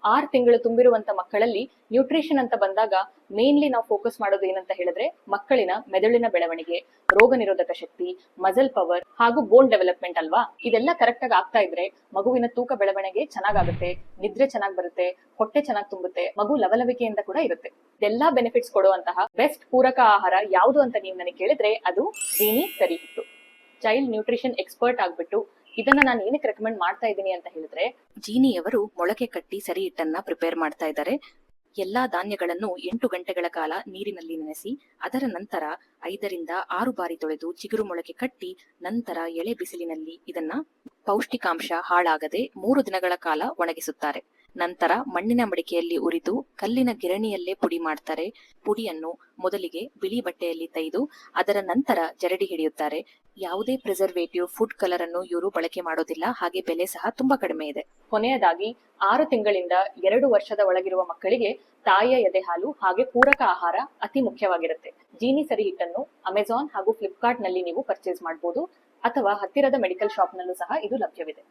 6 ತಿಂಗಳು ತುಂಬಿರುವಂತ ಮಕ್ಕಳಲ್ಲಿ ನ್ಯೂಟ್ರಿಷನ್ ಅಂತ ಬಂದಾಗ ಮೇನ್ಲಿ ನಾವು ಫೋಕಸ್ ಮಾಡೋದು ಏನಂತ ಹೇಳಿದ್ರೆ ಮಕ್ಕಳಿನ ಮೆದುಳಿನ ಬೆಳವಣಿಗೆ, ರೋಗ ನಿರೋಧಕ ಶಕ್ತಿ, ಮಸಲ್ ಪವರ್ ಹಾಗೂ ಬೋನ್ ಡೆವಲಪ್ಮೆಂಟ್ ಅಲ್ವಾ. ಇದೆಲ್ಲ ಕರೆಕ್ಟ್ ಆಗಿ ಆಗ್ತಾ ಇದ್ರೆ ಮಗುವಿನ ತೂಕ ಬೆಳವಣಿಗೆ ಚೆನ್ನಾಗಾಗುತ್ತೆ, ನಿದ್ರೆ ಚೆನ್ನಾಗಿ ಬರುತ್ತೆ, ಹೊಟ್ಟೆ ಚೆನ್ನಾಗಿ ತುಂಬುತ್ತೆ, ಮಗು ಲವಲವಿಕೆಯಿಂದ ಕೂಡ ಇರುತ್ತೆ. ಇದೆಲ್ಲಾ ಬೆನಿಫಿಟ್ಸ್ ಕೊಡುವಂತಹ ಬೆಸ್ಟ್ ಪೂರಕ ಆಹಾರ ಯಾವುದು ಅಂತ ನೀವು ನನಗೆ ಕೇಳಿದ್ರೆ ಅದು ಜೀನಿ ಸರಿ ಹಿಟ್ಟು. ಚೈಲ್ಡ್ ನ್ಯೂಟ್ರಿಷನ್ ಎಕ್ಸ್ಪರ್ಟ್ ಆಗ್ಬಿಟ್ಟು ಇದನ್ನ ನಾನು ಏನಕ್ಕೆ ರೆಕಮೆಂಡ್ ಮಾಡ್ತಾ ಇದ್ದೀನಿ ಅಂತ ಹೇಳಿದ್ರೆ, ಜೀನಿಯವರು ಮೊಳಕೆ ಕಟ್ಟಿ ಸರಿ ಹಿಟ್ಟನ್ನ ಪ್ರಿಪೇರ್ ಮಾಡ್ತಾ ಇದ್ದಾರೆ. ಎಲ್ಲಾ ಧಾನ್ಯಗಳನ್ನು 8 ಗಂಟೆಗಳ ಕಾಲ ನೀರಿನಲ್ಲಿ ನೆನೆಸಿ ಅದರ ನಂತರ 5 ರಿಂದ 6 ಬಾರಿ ತೊಳೆದು ಚಿಗುರು ಮೊಳಕೆ ಕಟ್ಟಿ ನಂತರ ಎಳೆ ಬಿಸಿಲಿನಲ್ಲಿ ಇದನ್ನ ಪೌಷ್ಟಿಕಾಂಶ ಹಾಳಾಗದೆ 3 ದಿನಗಳ ಕಾಲ ಒಣಗಿಸುತ್ತಾರೆ. ನಂತರ ಮಣ್ಣಿನ ಮಡಿಕೆಯಲ್ಲಿ ಉರಿದು ಕಲ್ಲಿನ ಗಿರಣಿಯಲ್ಲೇ ಪುಡಿ ಮಾಡ್ತಾರೆ. ಪುಡಿಯನ್ನು ಮೊದಲಿಗೆ ಬಿಳಿ ಬಟ್ಟೆಯಲ್ಲಿ ತೆಗೆದು ಅದರ ನಂತರ ಜರಡಿ ಹಿಡಿಯುತ್ತಾರೆ. ಯಾವುದೇ ಪ್ರಿಸರ್ವೇಟಿವ್, ಫುಡ್ ಕಲರ್ ಅನ್ನು ಇವರು ಬಳಕೆ ಮಾಡೋದಿಲ್ಲ. ಹಾಗೆ ಬೆಲೆ ಸಹ ತುಂಬಾ ಕಡಿಮೆ ಇದೆ. ಕೊನೆಯದಾಗಿ 6 ತಿಂಗಳಿಂದ 2 ವರ್ಷದ ಒಳಗಿರುವ ಮಕ್ಕಳಿಗೆ ತಾಯಿಯ ಎದೆ ಹಾಲು ಹಾಗೆ ಪೂರಕ ಆಹಾರ ಅತಿ ಮುಖ್ಯವಾಗಿರುತ್ತೆ. ಜೀನಿ ಸರಿ ಹಿಟ್ಟನ್ನು ಅಮೆಜಾನ್ ಹಾಗೂ ಫ್ಲಿಪ್ಕಾರ್ಟ್ ನಲ್ಲಿ ನೀವು ಪರ್ಚೇಸ್ ಮಾಡಬಹುದು ಅಥವಾ ಹತ್ತಿರದ ಮೆಡಿಕಲ್ ಶಾಪ್ ನಲ್ಲೂ ಸಹ ಇದು ಲಭ್ಯವಿದೆ.